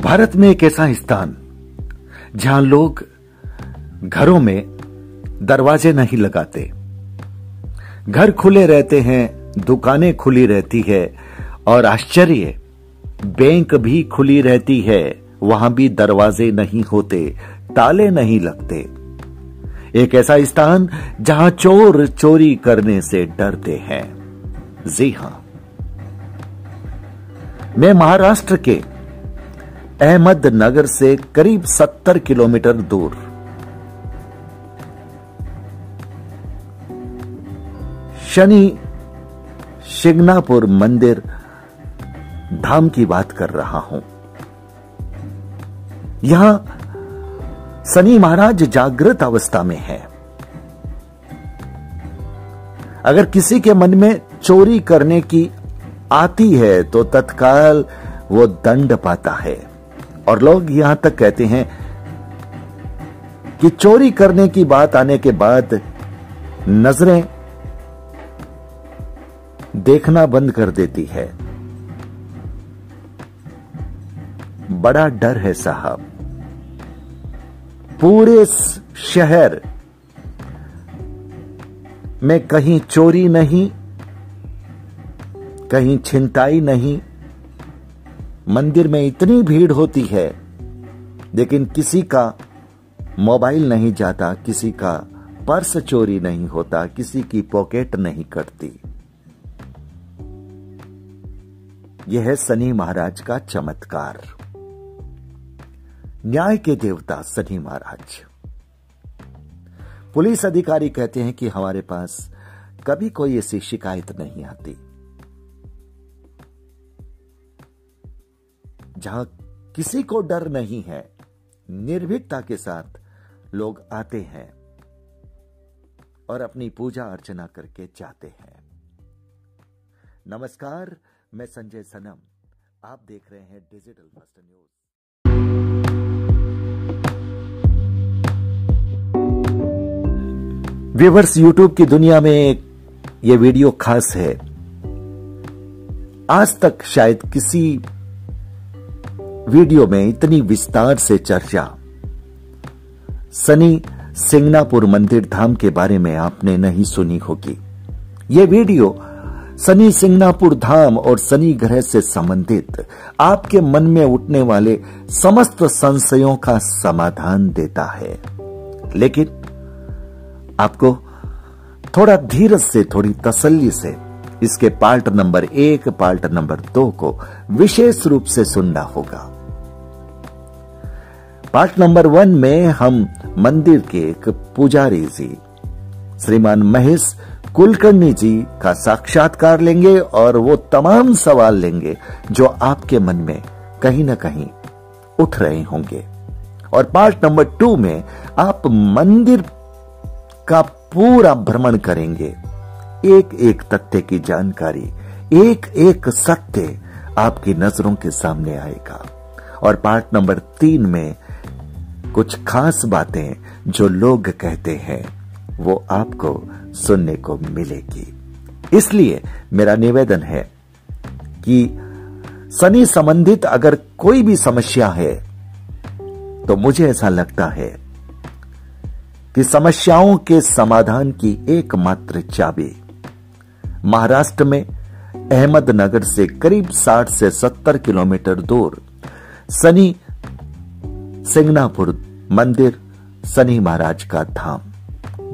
भारत में एक ऐसा स्थान जहां लोग घरों में दरवाजे नहीं लगाते, घर खुले रहते हैं, दुकानें खुली रहती है और आश्चर्य, बैंक भी खुली रहती है, वहां भी दरवाजे नहीं होते, ताले नहीं लगते। एक ऐसा स्थान जहां चोर चोरी करने से डरते हैं। जी हां, मैं महाराष्ट्र के अहमदनगर से करीब 70 किलोमीटर दूर शनि शिंगणापुर मंदिर धाम की बात कर रहा हूं। यहां शनि महाराज जागृत अवस्था में है। अगर किसी के मन में चोरी करने की आती है तो तत्काल वो दंड पाता है। और लोग यहां तक कहते हैं कि चोरी करने की बात आने के बाद नजरें देखना बंद कर देती है। बड़ा डर है साहब। पूरे शहर में कहीं चोरी नहीं, कहीं छिनताई नहीं। मंदिर में इतनी भीड़ होती है लेकिन किसी का मोबाइल नहीं जाता, किसी का पर्स चोरी नहीं होता, किसी की पॉकेट नहीं कटती। यह है शनि महाराज का चमत्कार। न्याय के देवता शनि महाराज। पुलिस अधिकारी कहते हैं कि हमारे पास कभी कोई ऐसी शिकायत नहीं आती। जहां किसी को डर नहीं है, निर्भीकता के साथ लोग आते हैं और अपनी पूजा अर्चना करके जाते हैं। नमस्कार, मैं संजय सनम, आप देख रहे हैं digital first news. Viewers, YouTube की दुनिया में यह वीडियो खास है। आज तक शायद किसी वीडियो में इतनी विस्तार से चर्चा शनि शिंगणापुर मंदिर धाम के बारे में आपने नहीं सुनी होगी। यह वीडियो शनि शिंगणापुर धाम और शनि ग्रह से संबंधित आपके मन में उठने वाले समस्त संशयों का समाधान देता है। लेकिन आपको थोड़ा धीरज से, थोड़ी तसल्ली से इसके पार्ट नंबर 1, पार्ट नंबर 2 को विशेष रूप से सुनना होगा। पार्ट नंबर 1 में हम मंदिर के एक पुजारी जी श्रीमान महेश कुलकर्णी जी का साक्षात्कार लेंगे और वो तमाम सवाल लेंगे जो आपके मन में कहीं ना कहीं उठ रहे होंगे। और पार्ट नंबर 2 में आप मंदिर का पूरा भ्रमण करेंगे। एक एक तथ्य की जानकारी, एक एक सत्य आपकी नजरों के सामने आएगा। और पार्ट नंबर 3 में कुछ खास बातें जो लोग कहते हैं वो आपको सुनने को मिलेगी। इसलिए मेरा निवेदन है कि शनि संबंधित अगर कोई भी समस्या है तो मुझे ऐसा लगता है कि समस्याओं के समाधान की एकमात्र चाबी महाराष्ट्र में अहमदनगर से करीब 60 से 70 किलोमीटर दूर शनि शिंगणापुर मंदिर शनि महाराज का धाम,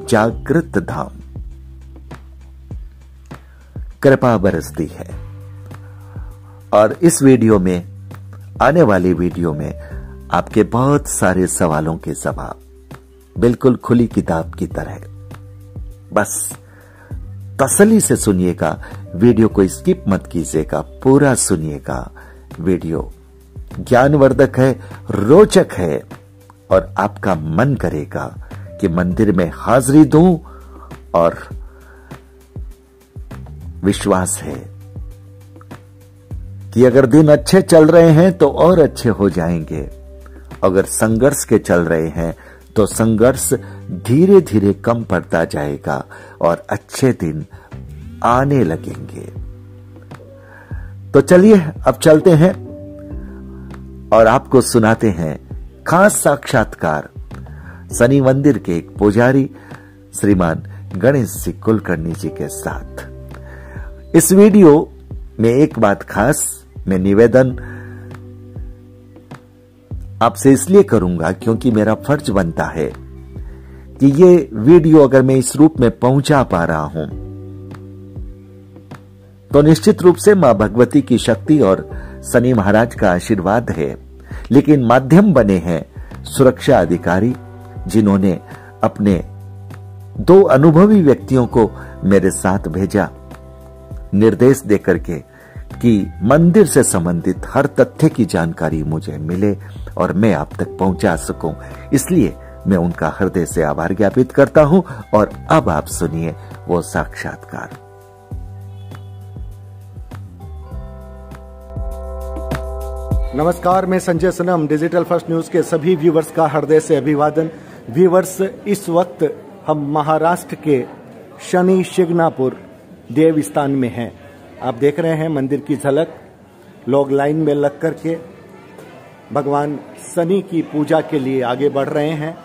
जागृत धाम, कृपा बरसती है। और इस वीडियो में, आने वाली वीडियो में आपके बहुत सारे सवालों के जवाब बिल्कुल खुली किताब की तरह। बस तसल्ली से सुनिएगा, वीडियो को स्किप मत कीजिएगा, पूरा सुनिएगा। वीडियो ज्ञानवर्धक है, रोचक है और आपका मन करेगा कि मंदिर में हाजिरी दूं। और विश्वास है कि अगर दिन अच्छे चल रहे हैं तो और अच्छे हो जाएंगे। अगर संघर्ष के चल रहे हैं तो संघर्ष धीरे धीरे कम पड़ता जाएगा और अच्छे दिन आने लगेंगे। तो चलिए अब चलते हैं और आपको सुनाते हैं खास साक्षात्कार शनि मंदिर के एक पुजारी श्रीमान गणेश सिंह कुलकर्णी जी के साथ। इस वीडियो में एक बात खास मैं निवेदन आपसे इसलिए करूंगा क्योंकि मेरा फर्ज बनता है कि ये वीडियो अगर मैं इस रूप में पहुंचा पा रहा हूं तो निश्चित रूप से मां भगवती की शक्ति और शनि महाराज का आशीर्वाद है, लेकिन माध्यम बने हैं सुरक्षा अधिकारी जिन्होंने अपने 2 अनुभवी व्यक्तियों को मेरे साथ भेजा निर्देश देकर के कि मंदिर से संबंधित हर तथ्य की जानकारी मुझे मिले और मैं आप तक पहुंचा सकूं। इसलिए मैं उनका हृदय से आभार ज्ञापित करता हूं और अब आप सुनिए वो साक्षात्कार। नमस्कार, मैं संजय सनम, डिजिटल फर्स्ट न्यूज के सभी व्यूवर्स का हृदय से अभिवादन। व्यूवर्स, इस वक्त हम महाराष्ट्र के शनि शिंगणापुर देवस्थान में हैं। आप देख रहे हैं मंदिर की झलक। लोग लाइन में लग करके भगवान शनि की पूजा के लिए आगे बढ़ रहे हैं।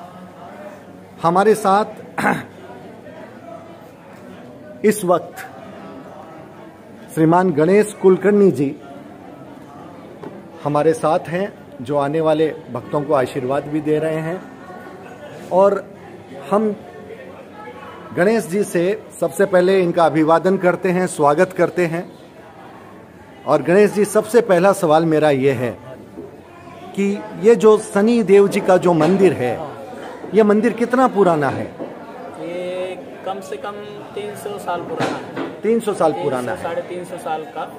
हमारे साथ इस वक्त श्रीमान गणेश कुलकर्णी जी हमारे साथ हैं, जो आने वाले भक्तों को आशीर्वाद भी दे रहे हैं। और हम गणेश जी से सबसे पहले इनका अभिवादन करते हैं, स्वागत करते हैं। और गणेश जी, सबसे पहला सवाल मेरा ये है कि ये जो शनि देव जी का जो मंदिर है, ये मंदिर कितना पुराना है? ये कम से कम 300 साल पुराना है। 300 साल पुराना है। 350 साल का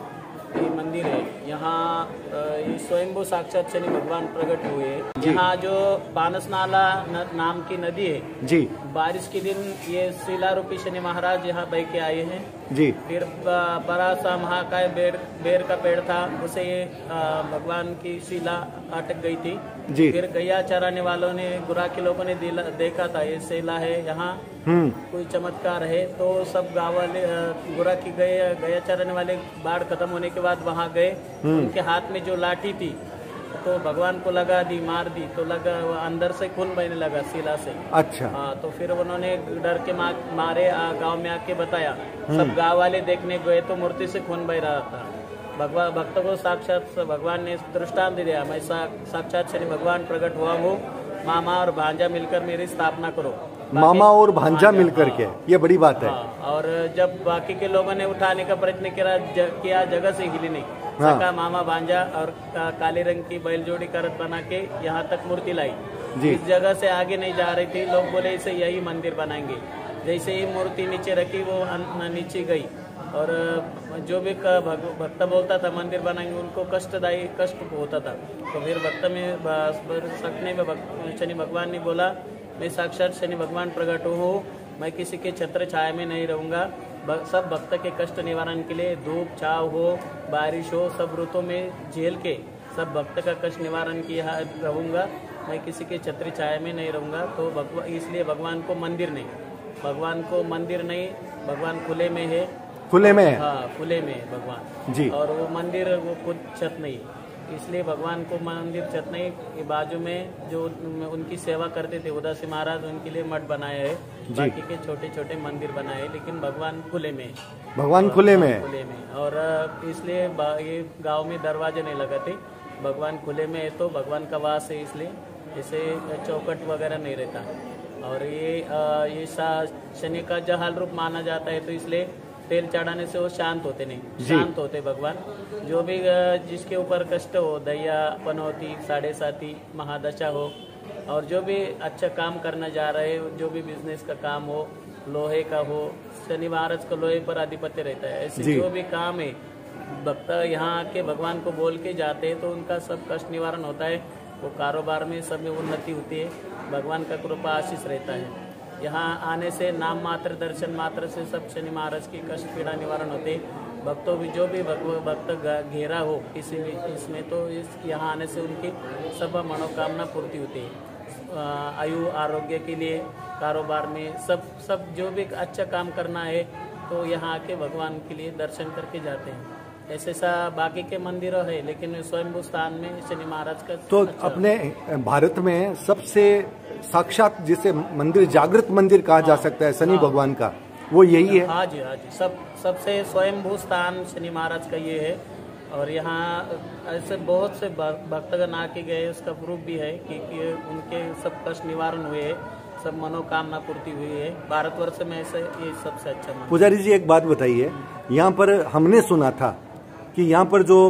ये मंदिर है। यहाँ ये स्वयंभू साक्षात शनि भगवान प्रकट हुए। यहाँ जो बानस नाला नाम की नदी है जी, बारिश के दिन ये शिला रूपी शनि महाराज यहाँ बह के आए हैं जी। फिर बड़ा सा महाकाय बेर का पेड़ था, उसे ये भगवान की शिला अटक गई थी जी। फिर गैया चराने वालों ने, गुरा के लोगों ने देखा था ये शिला है यहाँ कोई चमत्कार है, तो सब गाँव वाले गुरा की गैया चराने वाले बाढ़ खत्म होने के बाद वहाँ गए। उनके हाथ में जो लाठी थी तो भगवान को लगा दी, मार दी, तो लगा अंदर से खून बहने लगा शिला से। अच्छा। हाँ, तो फिर उन्होंने डर के मारे गांव में आके बताया। सब गांव वाले देखने गए तो मूर्ति से खून बह रहा था। भगवान भक्तों को साक्षात भगवान ने दृष्टांत दिया, मैं साक्षात शनि भगवान प्रकट हुआ हूँ, मामा और भांजा मिलकर मेरी स्थापना करो। मामा और भांजा मिलकर के, ये बड़ी बात है। और जब बाकी के लोगों ने उठाने का प्रयत्न किया जगह से हिली नहीं सका। मामा भांजा और काले रंग की बैलजोड़ी करत बना के यहाँ तक मूर्ति लाई। इस जगह से आगे नहीं जा रही थी। लोग बोले इसे यही मंदिर बनाएंगे। जैसे ही मूर्ति नीचे रखी वो नीचे गई और जो भी भक्त बोलता था मंदिर बनाएंगे, उनको कष्ट होता था। तो फिर भक्त में सकने में शनि भगवान ने बोला, मैं साक्षात शनि भगवान प्रकट हूँ, मैं किसी के छत्र छाया में नहीं रहूँगा। सब भक्त के कष्ट निवारण के लिए धूप छाव हो, बारिश हो, सब ऋतु में झेल के सब भक्त का कष्ट निवारण किया रहूँगा। मैं किसी के छत्र छाया में नहीं रहूँगा। तो इसलिए भगवान को मंदिर नहीं, भगवान खुले में है। खुले में है? हाँ, खुले में भगवान जी। और वो मंदिर वो खुद छत नहीं, इसलिए भगवान को मंदिर छत नहीं। के बाजू में जो उनकी सेवा करते थे उदासी महाराज, उनके लिए मठ बनाए है। बाकी के छोटे छोटे मंदिर बनाए, लेकिन भगवान खुले में। भगवान खुले में? खुले में। और इसलिए ये गांव में दरवाजे नहीं लगाते। भगवान खुले में है तो भगवान का वास है, इसलिए इसे चौकट वगैरह नहीं रहता। और ये शनि का जहाल रूप माना जाता है, तो इसलिए तेल चढ़ाने से वो शांत होते नहीं, शांत होते भगवान। जो भी जिसके ऊपर कष्ट हो, दया पनौती, 7.5 महादशा हो, और जो भी अच्छा काम करना जा रहे हो, जो भी बिजनेस का काम हो, लोहे का हो, शनि महाराज का लोहे पर आधिपत्य रहता है। ऐसे जो भी काम है भक्त यहाँ आके भगवान को बोल के जाते हैं तो उनका सब कष्ट निवारण होता है। वो कारोबार में सब में उन्नति होती है। भगवान का कृपा आशीष रहता है। यहाँ आने से नाम मात्र, दर्शन मात्र से सब शनि महाराज की कष्ट पीड़ा निवारण होते। भक्तों भी जो भी भक्त घेरा हो किसी भी इसमें, तो यहाँ आने से उनकी सब मनोकामना पूर्ति होती है। आयु आरोग्य के लिए, कारोबार में सब जो भी अच्छा काम करना है तो यहाँ आके भगवान के लिए दर्शन करके जाते हैं। ऐसे सा बाकी के मंदिरों है, लेकिन स्वयंभू स्थान में शनि महाराज का तो अच्छा। अपने भारत में सबसे साक्षात जिसे मंदिर, जागृत मंदिर कहा जा सकता है शनि भगवान का, वो यही है। हाँ जी, हाँ जी, सबसे स्वयंभू स्थान शनि महाराज का ये है। और यहाँ ऐसे बहुत से भक्तगण आके गए, उसका प्रूफ भी है कि उनके सब कष्ट निवारण हुए है, सब मनोकामना पूर्ति हुई है। भारतवर्ष में ऐसे ये सबसे अच्छा मंदिर। पुजारी जी एक बात बताइए, यहाँ पर हमने सुना था कि यहाँ पर जो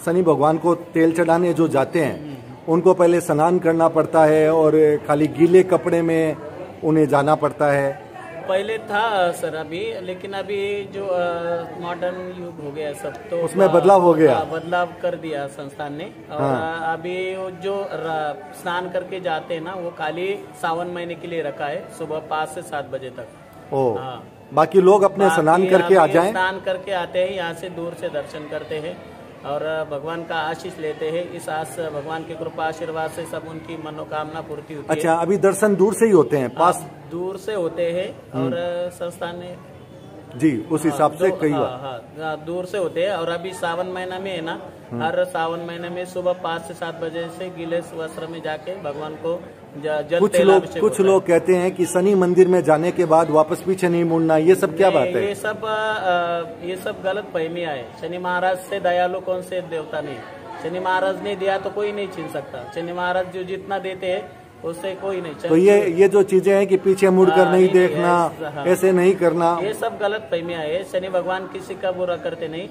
शनि भगवान को तेल चढ़ाने जो जाते हैं उनको पहले स्नान करना पड़ता है और खाली गीले कपड़े में उन्हें जाना पड़ता है। पहले था सर, अभी लेकिन अभी जो मॉडर्न युग हो गया सब, तो उसमें बदलाव हो गया, बदलाव कर दिया संस्थान ने। और अभी जो स्नान करके जाते हैं ना, वो खाली सावन महीने के लिए रखा है, सुबह 5 से 7 बजे तक। हाँ। बाकी लोग अपने स्नान करके आ जाएं। स्नान करके आते हैं, यहाँ से दूर से दर्शन करते हैं और भगवान का आशीष लेते हैं। इस भगवान की कृपा आशीर्वाद से सब उनकी मनोकामना पूर्ति होती है। अच्छा, अभी दर्शन दूर से ही होते हैं, पास दूर से होते हैं और संस्थान ने जी उस हिसाब से कई हाँ, दूर से होते हैं। और अभी सावन महीना में है ना, हर सावन महीने में सुबह 5 से 7 बजे से गीले वस्त्र में जाके भगवान को जल कुछ लोग कहते हैं कि शनि मंदिर में जाने के बाद वापस पीछे नहीं मुड़ना, ये सब क्या बात है? ये सब गलत फहमियां है। शनि महाराज से दयालु कौन से देवता नहीं। शनि महाराज ने दिया तो कोई नहीं छीन सकता। शनि महाराज जो जितना देते हैं उससे कोई नहीं। तो ये जो चीजें हैं कि पीछे मुड़कर नहीं देखना, ऐसे नहीं करना, ये सब गलत फहमियां है। शनि भगवान किसी का बुरा करते नहीं।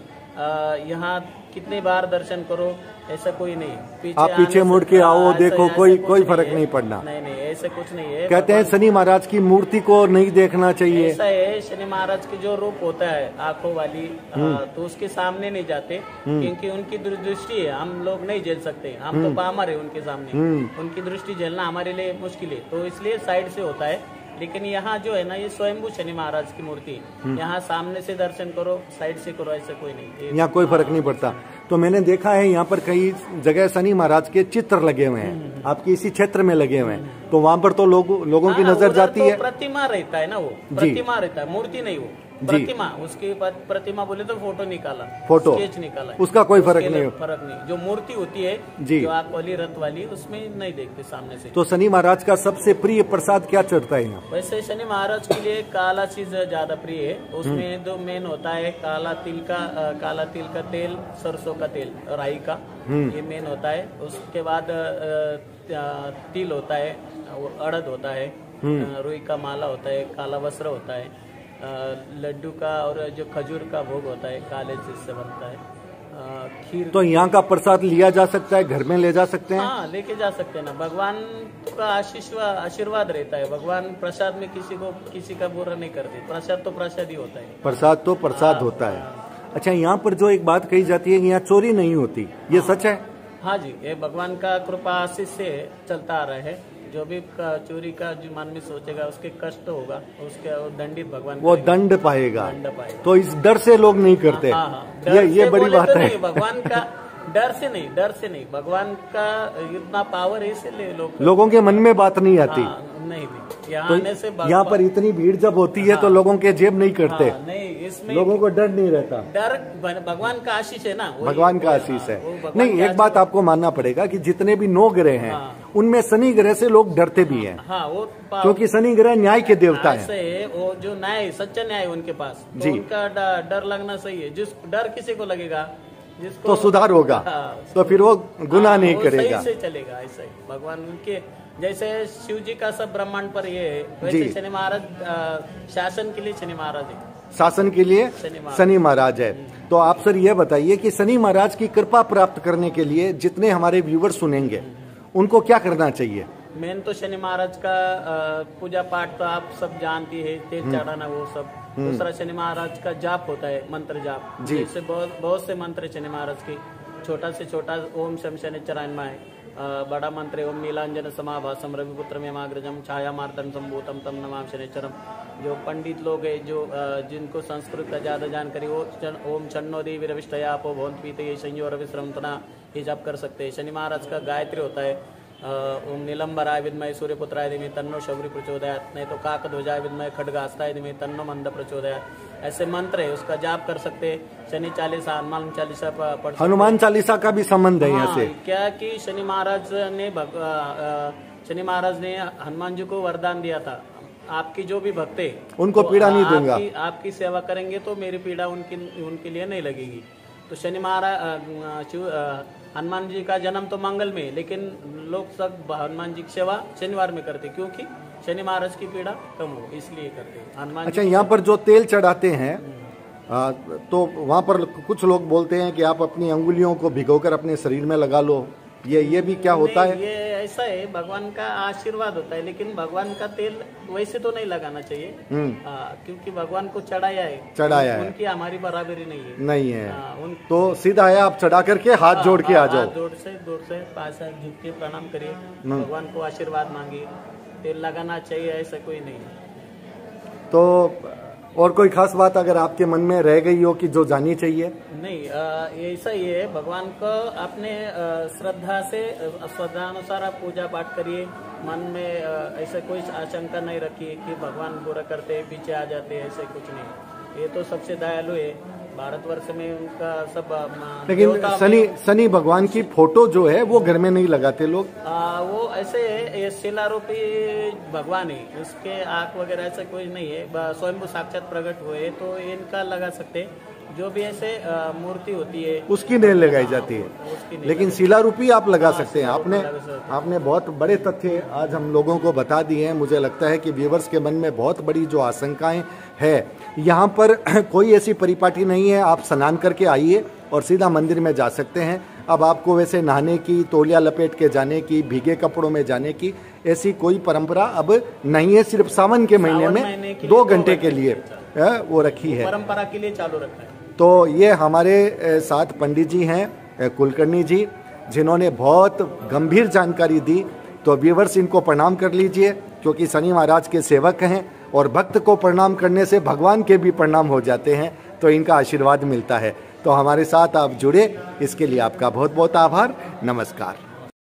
यहाँ कितने बार दर्शन करो, ऐसा कोई नहीं। आप पीछे मुड़ के आओ, देखो, कोई फर्क नहीं पड़ना। नहीं, ऐसे कुछ नहीं है। कहते हैं शनि महाराज की मूर्ति को नहीं देखना चाहिए। ऐसा है, शनि महाराज की जो रूप होता है आंखों वाली, तो उसके सामने नहीं जाते, क्योंकि उनकी दृष्टि है, हम लोग नहीं झेल सकते। हम तो पामर है उनके सामने, उनकी दृष्टि झेलना हमारे लिए मुश्किल है, तो इसलिए साइड से होता है। लेकिन यहाँ जो है ना, ये स्वयंभू शनि महाराज की मूर्ति, यहाँ सामने से दर्शन करो, साइड से करो, ऐसे कोई नहीं। यहाँ कोई फर्क नहीं पड़ता। तो मैंने देखा है यहाँ पर कई जगह शनि महाराज के चित्र लगे हुए हैं, आपके इसी क्षेत्र में लगे हुए हैं, तो वहाँ पर तो लोगों की नजर जाती है। प्रतिमा रहता है ना, वो प्रतिमा रहता है, मूर्ति नहीं, वो प्रतिमा। उसकी प्रतिमा बोले तो फोटो निकाला, फोटो स्केच निकाला, उसका कोई फर्क नहीं। जो मूर्ति होती है जी, जो आंख वाली, रथ वाली, उसमें नहीं देखते सामने से। तो शनि महाराज का सबसे प्रिय प्रसाद क्या चढ़ता है यहाँ? वैसे शनि महाराज के लिए काला चीज ज्यादा प्रिय है। उसमें दो मेन होता है, काला तिल का तेल, सरसों का तेल, राई का, ये मेन होता है। उसके बाद तिल होता है, अड़द होता है, रुई का माला होता है, काला वस्त्र होता है, लड्डू का और जो खजूर का भोग होता है, काले चीज से बनता है, खीर। तो यहाँ का प्रसाद लिया जा सकता है, घर में ले जा सकते हैं? हाँ, लेके जा सकते हैं ना। भगवान का आशीर्वाद रहता है। भगवान प्रसाद में किसी का बुरा नहीं करते। प्रसाद तो प्रसाद ही होता है। प्रसाद तो प्रसाद होता है। अच्छा, यहाँ पर जो एक बात कही जाती है, यहाँ चोरी नहीं होती, ये सच है? हाँ जी, ये भगवान का कृपा आशीष से चलता आ रहा है। जो भी चोरी का जो मन में सोचेगा, उसके कष्ट होगा, उसके दंडित भगवान, वो दंड पाएगा। तो इस डर से लोग नहीं करते। ये बड़ी बात है। भगवान का डर से नहीं, भगवान का इतना पावर है, इसलिए लोगों के मन में बात नहीं आती। नहीं, यहाँ आने से यहाँ पर इतनी भीड़ जब होती है तो लोगों के जेब नहीं करते। नहीं, इसमें लोगों को डर नहीं रहता। डर भगवान का आशीष है ना, भगवान का आशीष है। नहीं, एक बात आपको मानना पड़ेगा कि जितने भी 9 ग्रह हैं, उनमें शनि ग्रह से लोग डरते भी हैं। वो क्योंकि शनि ग्रह न्याय के देवता है। वो जो न्याय, सच्चा न्याय उनके पास, तो उनका डर लगना सही है। जिस डर किसी को लगेगा, जिसको तो सुधार होगा, तो फिर वो गुनाह नहीं करेगा, सही से चलेगा। ऐसा ही भगवान उनके, जैसे शिव जी का सब ब्रह्मांड पर ये है, वैसे शनि महाराज शासन के लिए शनि महाराज है। शासन के लिए शनि महाराज है। तो आप सर ये बताइए कि शनि महाराज की कृपा प्राप्त करने के लिए जितने हमारे व्यूवर सुनेंगे, उनको क्या करना चाहिए? मेन तो शनि महाराज का पूजा पाठ तो आप सब जानती है, तेल चढ़ाना, वो सब। दूसरा शनि महाराज का जाप होता है, मंत्र जाप। जैसे बहुत से मंत्र शनि महाराज के, छोटा से छोटा ओम शम शनिश्चराय, बड़ा मंत्र ओम नीलांजन समाभासम रविपुत्र में माग्रजम छाया मार्तन संभूतम तम नमाम शनिश्चरम। जो पंडित लोग है, जो जिनको संस्कृत का ज्यादा जानकारी, वो ओम छन्नो देवी रविष्टयापो भवंत पीते संयो रविश्रमतना, ये जाप कर सकते हैं। शनि महाराज का गायत्री होता है, ओम नीलंबराय विद्महे सूर्यपुत्राय धीमहि तन्नो शौरि प्रचोदयात्, नहीं तो काकध्वजाय विद्महे खड्गहस्ताय धीमहि तन्नो मंद प्रचोदयात्। ऐसे मंत्र है, उसका जाप कर सकते हैं। शनि चालीसा, हनुमान चालीसा पढ़ सकते। हनुमान चालीसा का भी संबंध है यहाँ से। क्या कि शनि महाराज ने हनुमान जी को वरदान दिया था, आपकी जो भी भक्त है उनको पीड़ा नहीं दूंगा, आपकी सेवा करेंगे तो मेरी पीड़ा उनके लिए नहीं लगेगी। तो शनि महाराज हनुमान जी का जन्म तो मंगल में, लेकिन लोग सब हनुमान जी की सेवा शनिवार में करते, क्योंकि शनि महाराज की पीड़ा कम हो, इसलिए करते हैं हनुमान। अच्छा, यहाँ पर जो तेल चढ़ाते हैं तो वहाँ पर कुछ लोग बोलते हैं कि आप अपनी अंगुलियों को भिगोकर अपने शरीर में लगा लो, ये भी क्या होता है? ये ऐसा है, भगवान का आशीर्वाद होता है, लेकिन भगवान का तेल वैसे तो नहीं लगाना चाहिए, क्योंकि भगवान को चढ़ाया है, उनकी हमारी बराबरी नहीं है। तो सीधा है, आप चढ़ा करके हाथ जोड़ के आ जाओ, दूर से पास झुक के प्रणाम करिए, भगवान को आशीर्वाद मांगिए, तेल लगाना चाहिए, ऐसा कोई नहीं। तो और कोई खास बात अगर आपके मन में रह गई हो कि जो जानी चाहिए? नहीं, ऐसा ही है, भगवान को अपने श्रद्धा अनुसार आप पूजा पाठ करिए, मन में ऐसा कोई आशंका नहीं रखिए कि भगवान बुरा करते पीछे आ जाते, ऐसे कुछ नहीं। ये तो सबसे दयालु है भारतवर्ष में, उनका सब। लेकिन शनि भगवान की फोटो जो है वो घर में नहीं लगाते लोग। वो ऐसे ये शिलारूपी भगवान है, इसके आंख वगैरह ऐसा कोई नहीं है, स्वयं साक्षात प्रकट हुए तो इनका लगा सकते। जो भी ऐसे मूर्ति होती है उसकी नहीं लगाई जाती है, लेकिन शिलारूपी आप लगा सकते हैं। आपने बहुत बड़े तथ्य आज हम लोगों को बता दिए हैं। मुझे लगता है कि व्यूअर्स के मन में बहुत बड़ी जो आशंकाएं है, यहाँ पर कोई ऐसी परिपाटी नहीं है। आप स्नान करके आइए और सीधा मंदिर में जा सकते हैं। अब आपको वैसे नहाने की, तौलिया लपेट के जाने की, भीगे कपड़ों में जाने की ऐसी कोई परंपरा अब नहीं है। सिर्फ सावन के महीने में 2 घंटे के लिए वो रखी है, परंपरा के लिए चालू रखा है। तो ये हमारे साथ पंडित जी हैं, कुलकर्णी जी, जिन्होंने बहुत गंभीर जानकारी दी। तो व्यूअर्स इनको प्रणाम कर लीजिए, क्योंकि शनि महाराज के सेवक हैं और भक्त को प्रणाम करने से भगवान के भी प्रणाम हो जाते हैं, तो इनका आशीर्वाद मिलता है। तो हमारे साथ आप जुड़े, इसके लिए आपका बहुत बहुत आभार। नमस्कार।